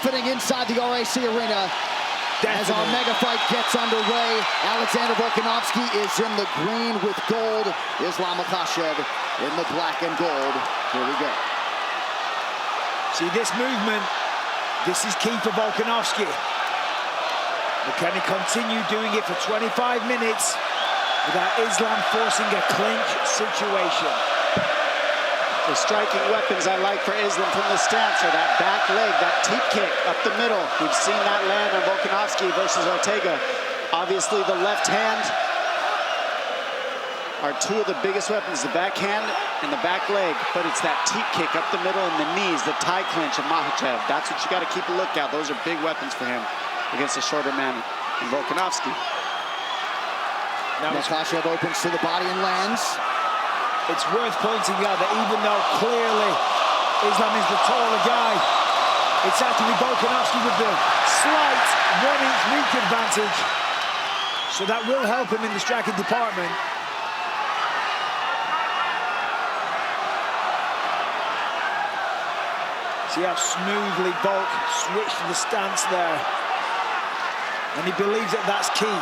happening inside the RAC arena. As our mega fight gets underway, Alexander Volkanovski is in the green with gold. Ислам Makachev in the black and gold. Here we go. See this movement, this is key for Volkanovski. But can he continue doing it for 25 minutes without Islam forcing a clinch situation? The striking weapons I like for Islam from the stance are that back leg, that teep kick up the middle. We've seen that land on Volkanovski versus Ortega. Obviously the left hand are two of the biggest weapons, the backhand and the back leg, but it's that teep kick up the middle and the knees, the tie clinch of Makachev. That's what you got to keep a look at. Those are big weapons for him against a shorter man in Volkanovski. Now Makachev opens to the body and lands. It's worth pointing out that even though clearly Islam is the taller guy, it's actually Volkanovski with the slight 1-inch reach advantage. So that will help him in the striking department. See how smoothly Volk switched the stance there. And he believes that that's key.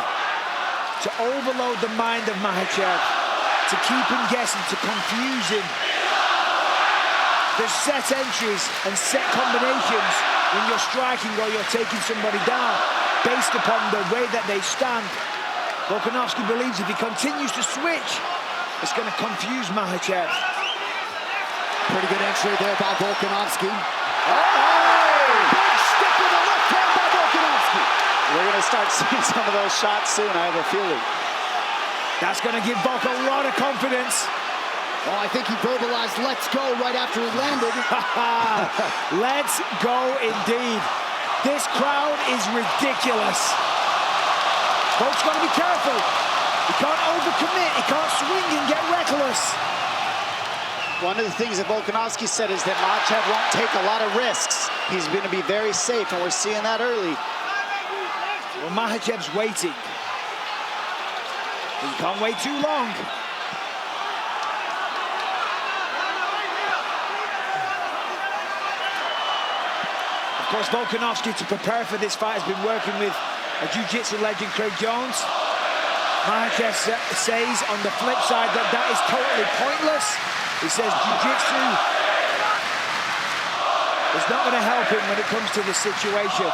To overload the mind of Makachev, to keep him guessing, to confuse him. There's set entries and set combinations when you're striking or you're taking somebody down based upon the way that they stand. Volkanovski believes if he continues to switch, it's going to confuse Makachev. Pretty good entry there by Volkanovski. Oh! Big stick with the left hand by Volkanovski. We're going to start seeing some of those shots soon, I have a feeling. That's going to give Volk a lot of confidence. Oh, I think he verbalized "let's go" right after he landed. Let's go indeed. This crowd is ridiculous. Volk's got to be careful. He can't overcommit. He can't swing and get reckless. One of the things that Volkanovski said is that Makachev won't take a lot of risks. He's going to be very safe, and we're seeing that early. Well, Mahachev's waiting. He can't wait too long. Of course, Volkanovski, to prepare for this fight, has been working with a jiu-jitsu legend, Craig Jones. Makachev says on the flip side that that is totally pointless. He says jiu-jitsu is not going to help him when it comes to this situation.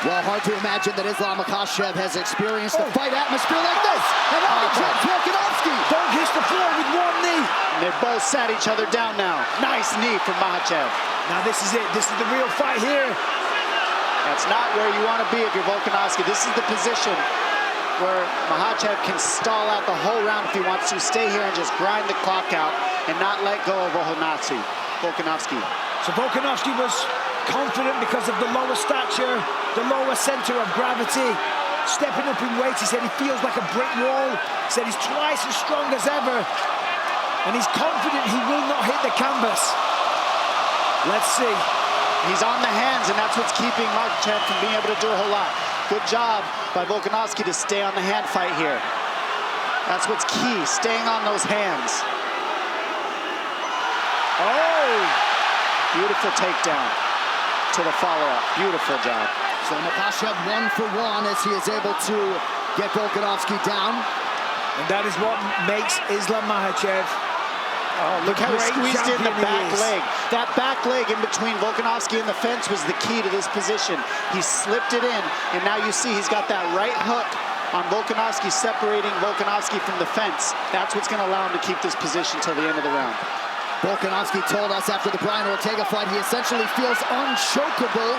Well, hard to imagine that Ислam Makachev has experienced a fight atmosphere like this. And now he drops Volkanovski. Volk hits the floor with one knee. And they both sat each other down now. Nice knee from Makachev. Now this is it. This is the real fight here. That's not where you want to be if you're Volkanovski. This is the position where Makachev can stall out the whole round if he wants to. Stay here and just grind the clock out and not let go of Volkanovski. So Volkanovski was confident because of the lower stature, the lower center of gravity. Stepping up in weight, he said he feels like a brick wall. He said he's twice as strong as ever. And he's confident he will not hit the canvas. Let's see. He's on the hands, and that's what's keeping Makachev from being able to do a whole lot. Good job by Volkanovski to stay on the hand fight here. That's what's key, staying on those hands. Oh! Beautiful takedown to the follow-up. Beautiful job. So Makachev 1 for 1 as he is able to get Volkanovski down. And that is what makes Islam Makachev. Oh, look how he squeezed in the back leg. That back leg in between Volkanovski and the fence was the key to this position. He slipped it in, and now you see he's got that right hook on Volkanovski, separating Volkanovski from the fence. That's what's going to allow him to keep this position till the end of the round. Volkanovski told us after the Brian Ortega fight he essentially feels unchokeable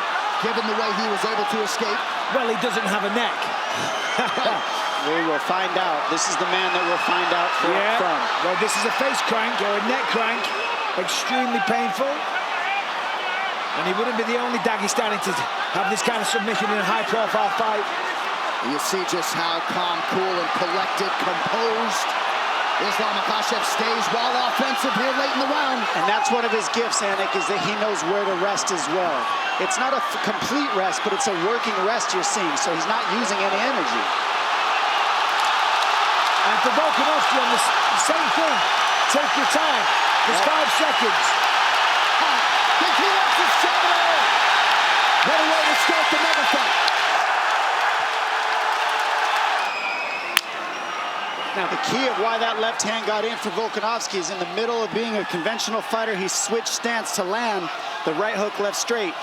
given the way he was able to escape. Well, he doesn't have a neck. We will find out. This is the man that we'll find out from. Well, this is a face crank or a neck crank. Extremely painful. And he wouldn't be the only Dagestani to have this kind of submission in a high-profile fight. You see just how calm, cool, and collected, composed Ислам Makachev stays while offensive here late in the round. And that's one of his gifts, Anik, is that he knows where to rest as well. It's not a complete rest, but it's a working rest you're seeing, so he's not using any energy. And for Volkanovski on the same thing, take your time. There's 5 seconds. What a way to start the mega fight. Now, the key of why that left hand got in for Volkanovski is in the middle of being a conventional fighter, he switched stance to land the right hook left straight.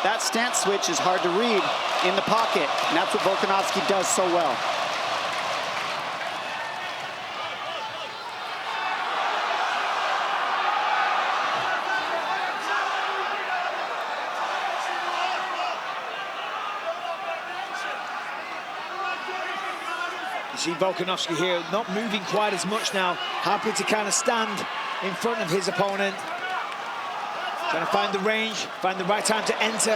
That stance switch is hard to read in the pocket, and that's what Volkanovski does so well. You see Volkanovski here not moving quite as much now, happy to kind of stand in front of his opponent. Trying to find the range, find the right time to enter.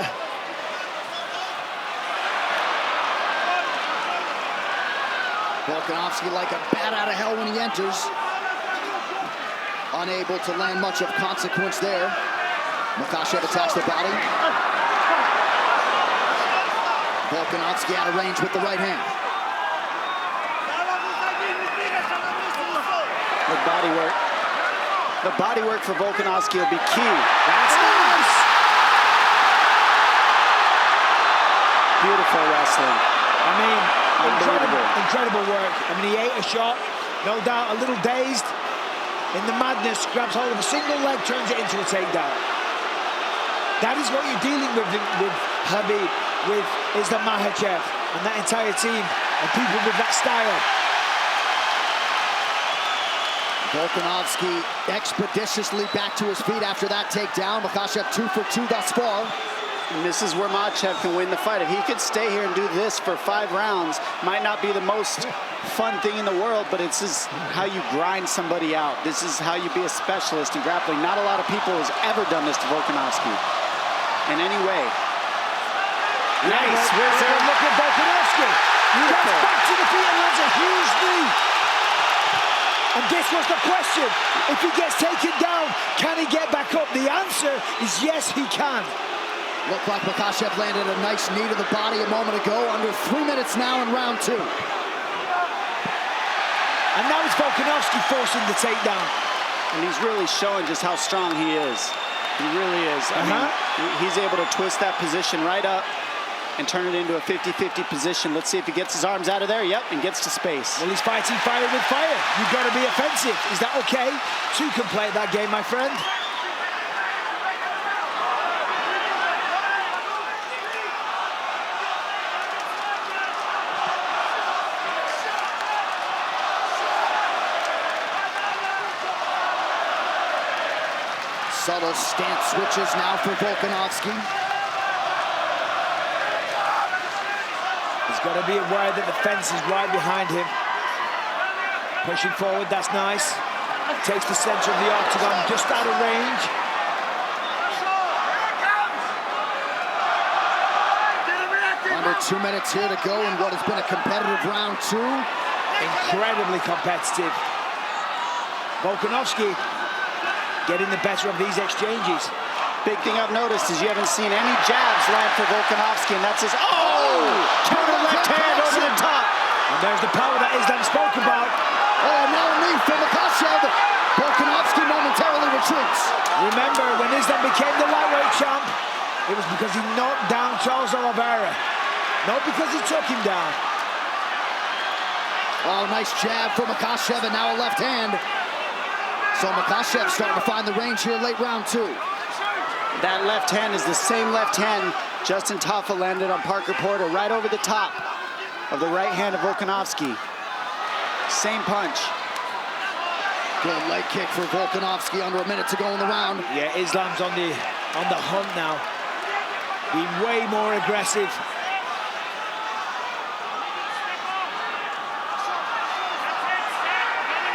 Volkanovski like a bat out of hell when he enters. Unable to land much of consequence there. Machachez attacks the body. Volkanovski out of range with the right hand. The body work for Volkanovski will be key. That's nice. Beautiful wrestling. I mean, unbelievable. Incredible work. I mean, he ate a shot, no doubt, a little dazed. In the madness, grabs hold of a single leg, turns it into a takedown. That is what you're dealing with Khabib, with Islam Makachev, and that entire team, and people with that style. Volkanovski expeditiously back to his feet after that takedown. Makachev 2 for 2 thus far. And this is where Makachev can win the fight. If he could stay here and do this for 5 rounds, might not be the most fun thing in the world, but it's just how you grind somebody out. This is how you be a specialist in grappling. Not a lot of people has ever done this to Volkanovski in any way. Nice. Where's there? Look at Volkanovski. Gets back to the feet and lands a huge knee. And this was the question. If he gets taken down, can he get back up? The answer is yes, he can. Looked like Makachev landed a nice knee to the body a moment ago. Under 3 minutes now in round 2. And now it's Volkanovski forcing the takedown. And he's really showing just how strong he is. He really is. I mean, he's able to twist that position right up and turn it into a 50-50 position. Let's see if he gets his arms out of there. Yep, and gets to space. Well, he's fighting fire with fire. You've got to be offensive. Is that okay? 2 can play that game, my friend. Subtle stance switches now for Volkanovski. He's got to be aware that the fence is right behind him. Pushing forward, that's nice. Takes the center of the octagon, just out of range. Under 2 minutes here to go in what has been a competitive round 2. Incredibly competitive. Volkanovski getting the better of these exchanges. Big thing I've noticed is you haven't seen any jabs land for Volkanovski, and that's his counter left hand over the top. And there's the power that Islam spoke about. Oh, now a knee from Makachev. Volkanovski momentarily retreats. Remember, when Islam became the lightweight champ, it was because he knocked down Charles Oliveira, not because he took him down. Oh, nice jab from Makachev, and now a left hand. So Makachev starting to find the range here late round 2. That left hand is the same left hand Justin Tafa landed on Parker Porter, right over the top of the right hand of Volkanovski. Same punch. Good leg kick for Volkanovski under a minute to go in the round. Yeah, Islam's on the hunt now. Being way more aggressive.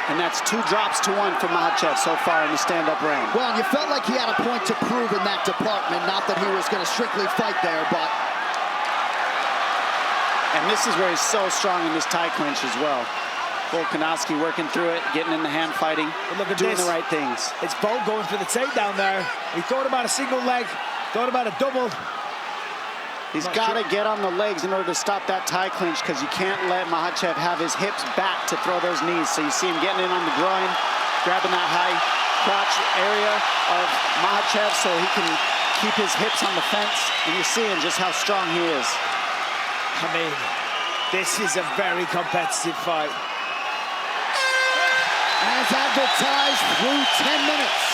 And that's 2 drops to 1 for Makachev so far in the stand-up round. Well, you felt like he had a point to prove in that department. Not that he was going to strictly fight there, but... And this is where he's so strong in this tie clinch as well. Volkanovski working through it, getting in the hand fighting, doing the right things. It's Volk going for the takedown there. He thought about a single leg, thought about a double. He's got to get on the legs in order to stop that tie clinch, because you can't let Makachev have his hips back to throw those knees. So you see him getting in on the groin, grabbing that high crotch area of Makachev so he can keep his hips on the fence, and you're seeing just how strong he is. I mean, this is a very competitive fight. As advertised, through 10 minutes.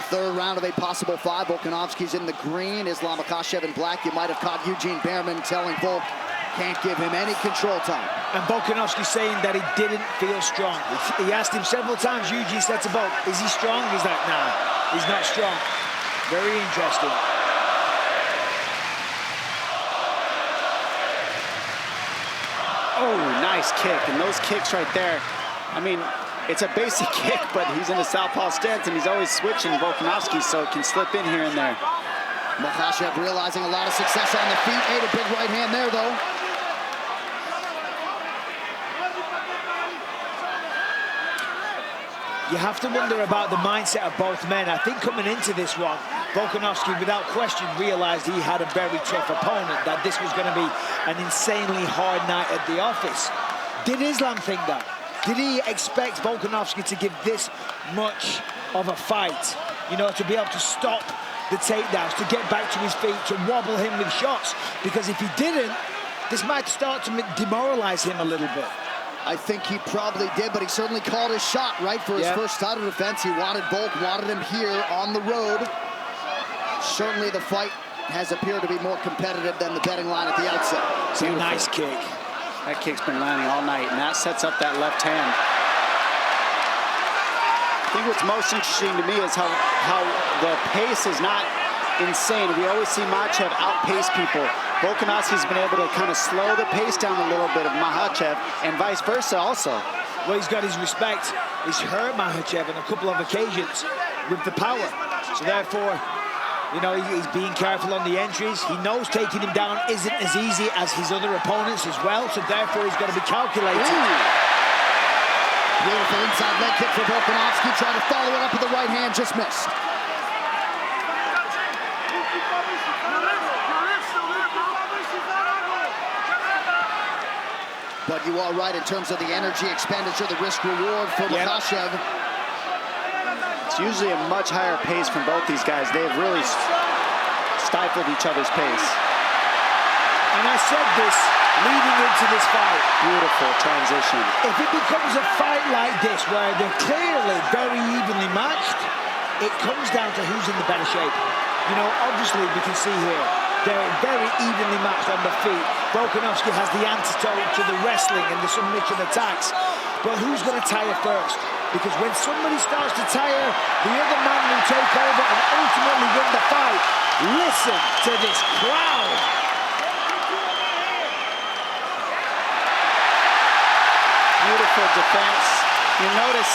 Third round of a possible 5. Volkanovski's in the green. Ислам Makachev in black. You might have caught Eugene Behrman telling Volk can't give him any control time. And Volkanovski saying that he didn't feel strong. He asked him several times, Eugene said to Volk, is he strong? He's like, nah, he's not strong. Very interesting. Oh, nice kick. And those kicks right there, I mean, it's a basic kick, but he's in a southpaw stance, and he's always switching Volkanovski, so it can slip in here and there. Makachev realizing a lot of success on the feet. Ate a big right hand there, though. You have to wonder about the mindset of both men. I think coming into this one, Volkanovski, without question, realized he had a very tough opponent, that this was going to be an insanely hard night at the office. Did Islam think that? Did he expect Volkanovski to give this much of a fight? You know, to be able to stop the takedowns, to get back to his feet, to wobble him with shots? Because if he didn't, this might start to demoralize him a little bit. I think he probably did, but he certainly called his shot, right, for his first title defense. He wanted Volk, wanted him here on the road. Certainly the fight has appeared to be more competitive than the betting line at the outset. It's a nice kick. That kick's been landing all night, and that sets up that left hand. I think what's most interesting to me is how the pace is not insane. We always see Makachev outpace people. Volkanovski's been able to kind of slow the pace down a little bit of Makachev, and vice versa also. Well, he's got his respect. He's hurt Makachev on a couple of occasions with the power. So therefore, you know, he's being careful on the entries. He knows taking him down isn't as easy as his other opponents as well, so therefore he's got to be calculated. Beautiful inside leg kick for Volkanovski. Trying to follow it up with the right hand, just missed. But you are right in terms of the energy expenditure, the risk reward for Makachev. It's usually a much higher pace from both these guys. They've really stifled each other's pace. And I said this leading into this fight. Beautiful transition. If it becomes a fight like this, where they're clearly very evenly matched, it comes down to who's in the better shape. You know, obviously we can see here, they're very evenly matched on the feet. Volkanovski has the antidote to the wrestling and the submission attacks. But who's going to tire first? Because when somebody starts to tire, the other man will take over and ultimately win the fight. Listen to this crowd. Beautiful defense. You notice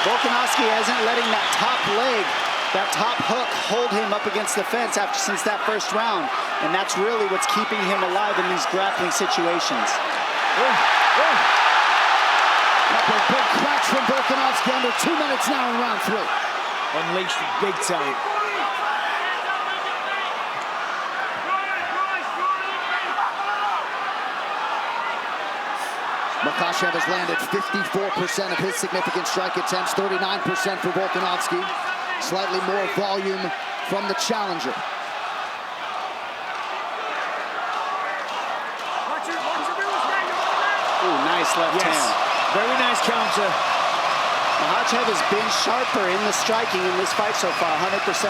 Volkanovski isn't letting that top leg, that top hook, hold him up against the fence since that first round. And that's really what's keeping him alive in these grappling situations. Couple of big cracks from Volkanovski under 2 minutes now in round 3. Unleashed big time. Makachev has landed 54% of his significant strike attempts, 39% for Volkanovski. Slightly more volume from the challenger. Ooh, nice left hand. Very nice counter. Makachev has been sharper in the striking in this fight so far, 100%.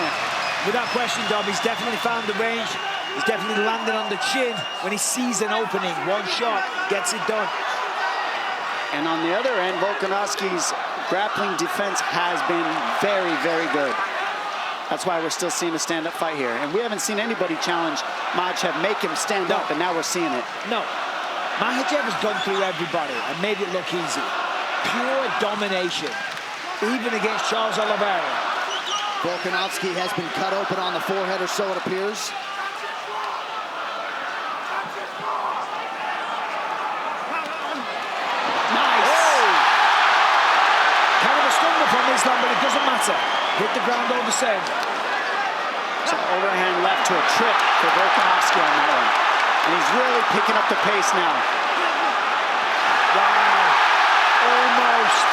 Without question, Dom, he's definitely found the range. He's definitely landed on the chin when he sees an opening. One shot gets it done. And on the other end, Volkanovski's grappling defense has been very, very good. That's why we're still seeing a stand-up fight here. And we haven't seen anybody challenge Makachev, make him stand up, and now we're seeing it. No. Makachev has gone through everybody and made it look easy. Pure domination, even against Charles Oliveira. Volkanovski has been cut open on the forehead or so it appears. Nice! Oh. Kind of a stumble from Islam, but it doesn't matter. Hit the ground all the same. So overhand left to a trip for Volkanovski on that one. And he's really picking up the pace now. Wow. Almost.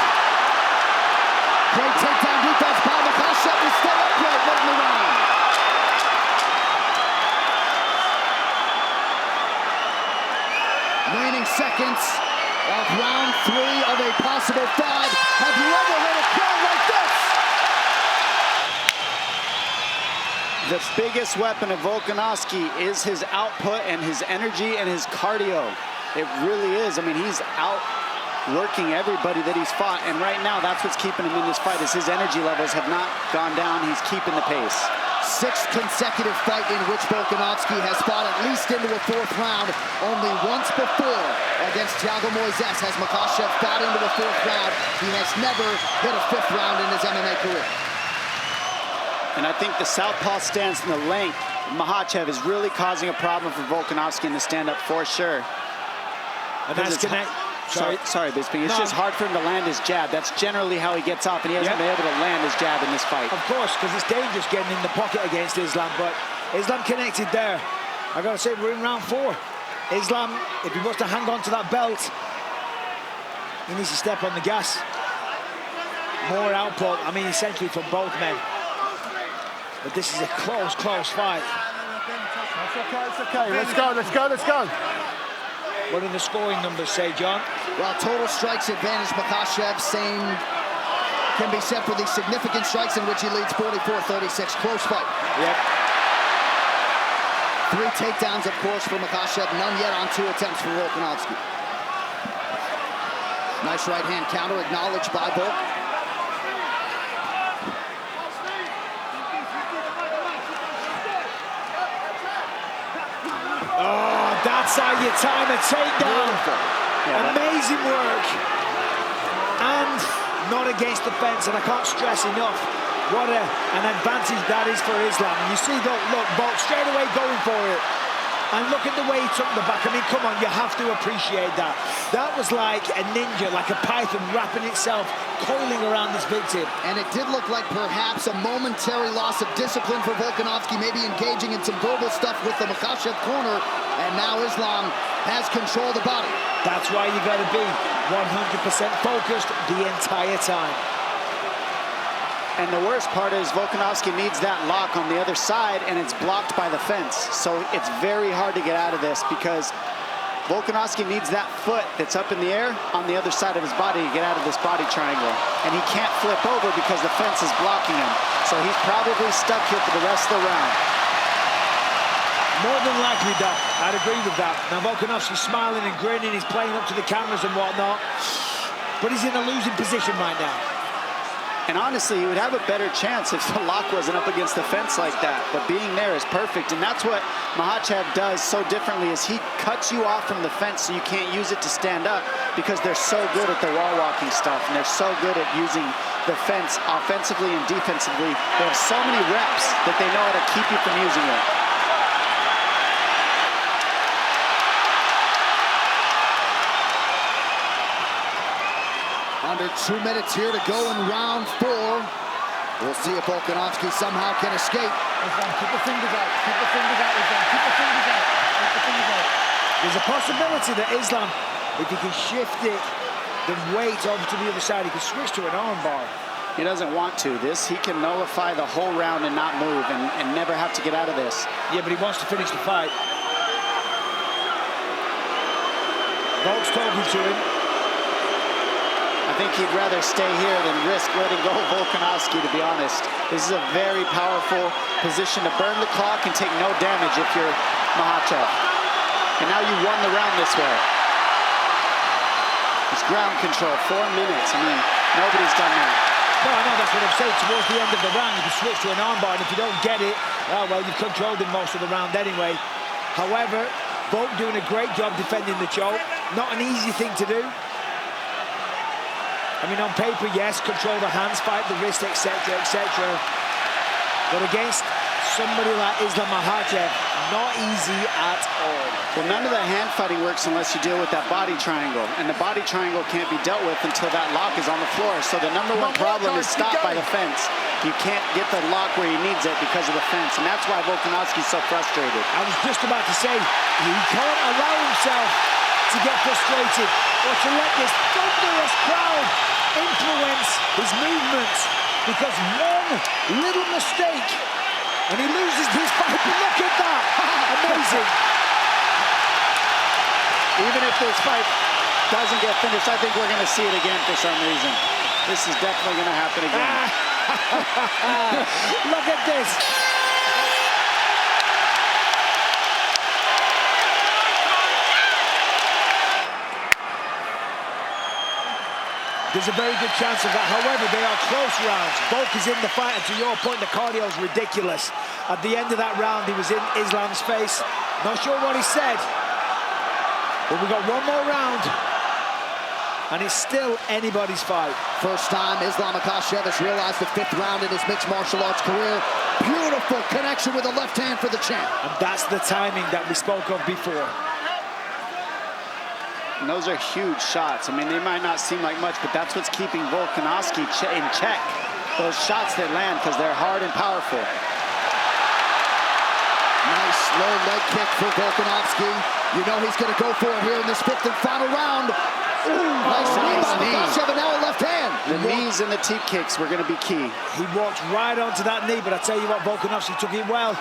Great takedown defense by Makachev. remaining seconds of round 3 of a possible 5. Have you ever heard a crowd like this? The biggest weapon of Volkановski is his output and his energy and his cardio. It really is. I mean, he's outworking everybody that he's fought, and right now that's what's keeping him in this fight, is his energy levels have not gone down. He's keeping the pace. 6th consecutive fight in which Volkanovski has fought at least into a 4th round. Only once before against Thiago Moises has Makachev fought into a 4th round. He has never hit a 5th round in his MMA career. And I think the southpaw stance and the length of Makachev is really causing a problem for Volkanovski in the stand-up for sure. And that's connect. Sorry, Bisping. It's just hard for him to land his jab. That's generally how he gets off, and he hasn't been able to land his jab in this fight. Of course, because it's dangerous getting in the pocket against Islam, but Islam connected there. I gotta say, we're in round 4. Islam, if he wants to hang on to that belt, he needs to step on the gas. More output, I mean, essentially from both men. But this is a close fight. It's okay. Let's go. What do the scoring numbers say, John? Well, total strikes advantage Makachev, same can be said for the significant strikes in which he leads 44-36. Close fight. Yep. 3 takedowns, of course, for Makachev. None yet on 2 attempts for Volkanovski. Nice right hand counter, acknowledged by Volk. Oh, that's how you time a takedown. Amazing work. And not against the fence, and I can't stress enough what an advantage that is for Islam. You see, look, Volk straight away going for it. And look at the way he took the back. I mean, come on, you have to appreciate that. That was like a ninja, like a python wrapping itself, coiling around this victim. And it did look like perhaps a momentary loss of discipline for Volkanovski, maybe engaging in some verbal stuff with the Makachev corner. And now Islam has control of the body. That's why you got to be 100% focused the entire time. And the worst part is Volkanovski needs that lock on the other side, and it's blocked by the fence. So it's very hard to get out of this because Volkanovski needs that foot that's up in the air on the other side of his body to get out of this body triangle. And he can't flip over because the fence is blocking him. So he's probably stuck here for the rest of the round. More than likely, Doc. I'd agree with that. Now Volkanovski's smiling and grinning. He's playing up to the cameras and whatnot. But he's in a losing position right now. And honestly, he would have a better chance if the lock wasn't up against the fence like that. But being there is perfect. And that's what Makachev does so differently, is he cuts you off from the fence so you can't use it to stand up, because they're so good at the wall walking stuff, and they're so good at using the fence offensively and defensively. They have so many reps that they know how to keep you from using it. Under 2 minutes here to go in round 4. We'll see if Volkanovski somehow can escape. Keep the fingers out. Keep the fingers out. Keep the fingers out. Keep the fingers out. There's a possibility that Islam, if he can shift it, the weight over to the other side, he can switch to an arm bar. He doesn't want to. He can nullify the whole round and not move and never have to get out of this. Yeah, but he wants to finish the fight. Volk's talking to him. I think he'd rather stay here than risk letting go of Volkanovski, to be honest. This is a very powerful position to burn the clock and take no damage if you're Makachev. And now you won the round this way. It's ground control, 4 minutes. I mean, nobody's done that. No, I know, that's what I'm saying. Towards the end of the round, you can switch to an armbar, and if you don't get it, oh, well, you've controlled him most of the round anyway. However, Volk doing a great job defending the choke. Not an easy thing to do. I mean, on paper, yes, control the hands, fight the wrist, etc., etc. But against somebody like Islam Makachev, not easy at all. Well, none of the hand fighting works unless you deal with that body triangle. And the body triangle can't be dealt with until that lock is on the floor. So the number one problem is stopped by the fence. You can't get the lock where he needs it because of the fence. And that's why Volkanovski's so frustrated. I was just about to say, he can't allow himself to get frustrated or to let this thunderous crowd influence his movements, because one little mistake and he loses his fight. Look at that. Amazing. Even if this fight doesn't get finished, I think we're going to see it again for some reason. This is definitely going to happen again. Look at this. There's a very good chance of that. However, they are close rounds. Volk is in the fight, and to your point, the cardio is ridiculous. At the end of that round, he was in Islam's face. Not sure what he said, but we got one more round, and it's still anybody's fight. First time Islam Makachev has realized the 5th round in his mixed martial arts career. Beautiful connection with the left hand for the champ. And that's the timing that we spoke of before. And those are huge shots. I mean, they might not seem like much, but that's what's keeping Volkanovski in check. Those shots that land, because they're hard and powerful. Nice low leg kick for Volkanovski. You know he's going to go for it here in this 5th and final round. Ooh, nice knee by Makachev, and now a left hand. The knees and the teep kicks were going to be key. He walked right onto that knee, but I tell you what, Volkanovski took it well.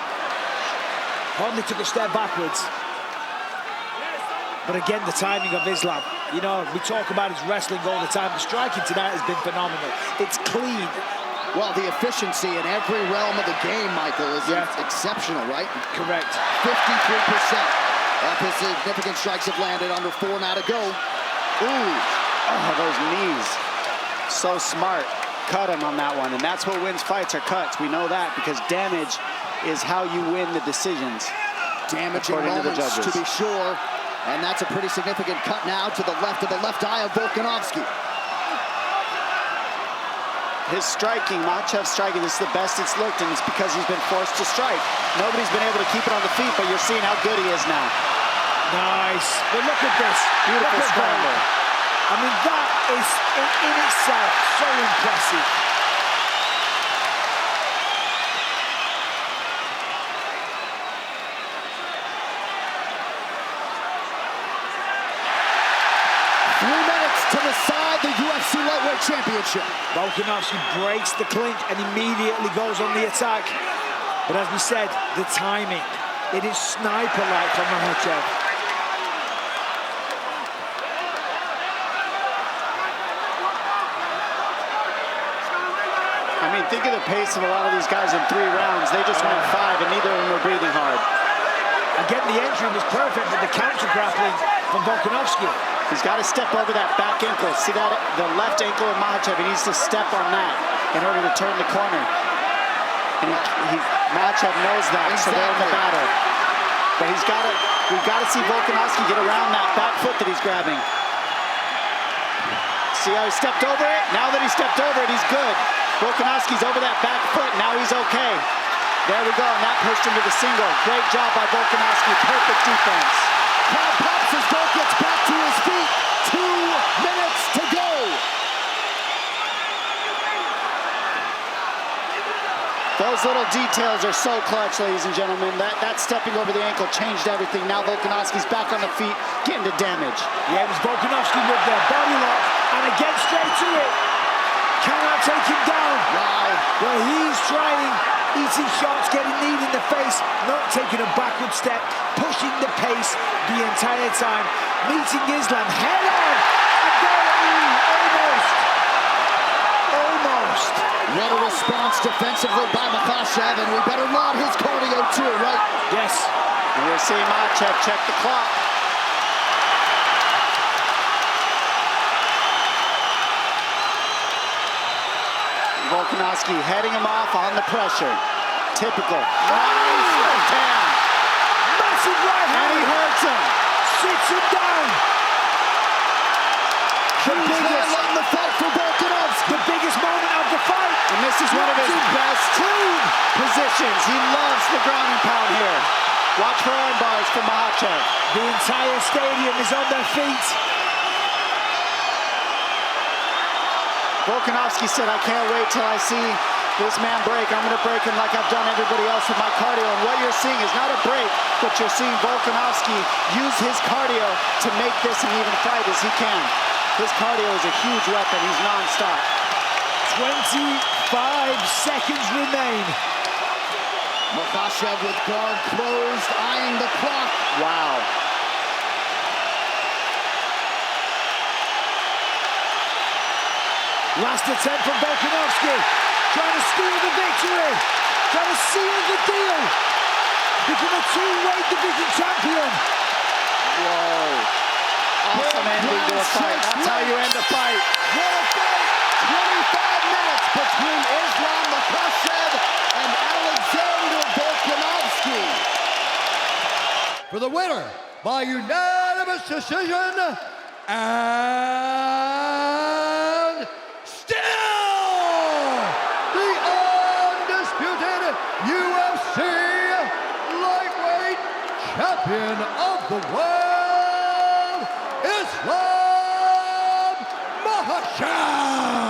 Only took a step backwards. But again, the timing of Islam. You know, we talk about his wrestling all the time. The striking tonight has been phenomenal. It's clean. Well, the efficiency in every realm of the game, Michael, is exceptional, right? Correct. 53% of his significant strikes have landed, under 4 now to go. Ooh. Oh, those knees. So smart. Cut him on that one. And that's what wins fights, are cuts. We know that because damage is how you win the decisions. Damaging moments, to be sure. And that's a pretty significant cut now to the left of the left eye of Volkanovski. His striking, Machev's striking, this is the best it's looked, and it's because he's been forced to strike. Nobody's been able to keep it on the feet, but you're seeing how good he is now. Nice. But look at this. Beautiful scramble. I mean, that is in itself so impressive. To decide the UFC lightweight championship. Volkanovski breaks the clink and immediately goes on the attack. But as we said, the timing, it is sniper-like from Mahachov. I mean, think of the pace of a lot of these guys in 3 rounds. They just went 5, and neither of them were breathing hard. Again, the entry was perfect, but the counter-grappling from Volkanovski. He's got to step over that back ankle. See that? The left ankle of Makachev. He needs to step on that in order to turn the corner. And Makachev knows that, so they're in the battle. But we've got to see Volkanovski get around that back foot that he's grabbing. See how he stepped over it? Now that he stepped over it, he's good. Volkanovski's over that back foot. Now he's okay. There we go, and that pushed him to the single. Great job by Volkanovski. Perfect defense. Crowd pops as Volk gets back to his feet. 2 minutes to go. Those little details are so clutch, ladies and gentlemen. That stepping over the ankle changed everything. Now Volkanovski's back on the feet, getting to damage. Yeah, it was Volkanovski with the body lock, and again straight to it. Cannot take him down. Wow. Well, he's trying, eating shots, getting kneed in the face, not taking a backward step, pushing the pace the entire time, meeting Islam head on, and there, almost. What a response defensively by Makachev, and we better laud his cardio too, right? Yes. And we're seeing Makachev check the clock. Volkanovski heading him off on the pressure. Typical. Nice left hand. Massive right hand. And he hurts him. Sits him down. The biggest in the fight for Volkanovski. The biggest moment of the fight. And this is one of his best positions. He loves the ground and pound here. Watch for arm bars from Makachev. The entire stadium is on their feet. Volkanovski said, I can't wait till I see this man break. I'm going to break him like I've done everybody else with my cardio. And what you're seeing is not a break, but you're seeing Volkanovski use his cardio to make this an even fight as he can. His cardio is a huge weapon. He's non-stop. 25 seconds remain. Makachev with guard closed, eyeing the clock. Wow. Last attempt from Volkanovski, trying to steal the victory, trying to seal the deal, become a two-weight division champion. Whoa. Awesome ending to a fight. That's how you end a fight. What a fight! 25 minutes between Islam Makachev and Alexander Volkanovski. For the winner by unanimous decision, and still the undisputed UFC lightweight champion of the world, Ислам Махачев!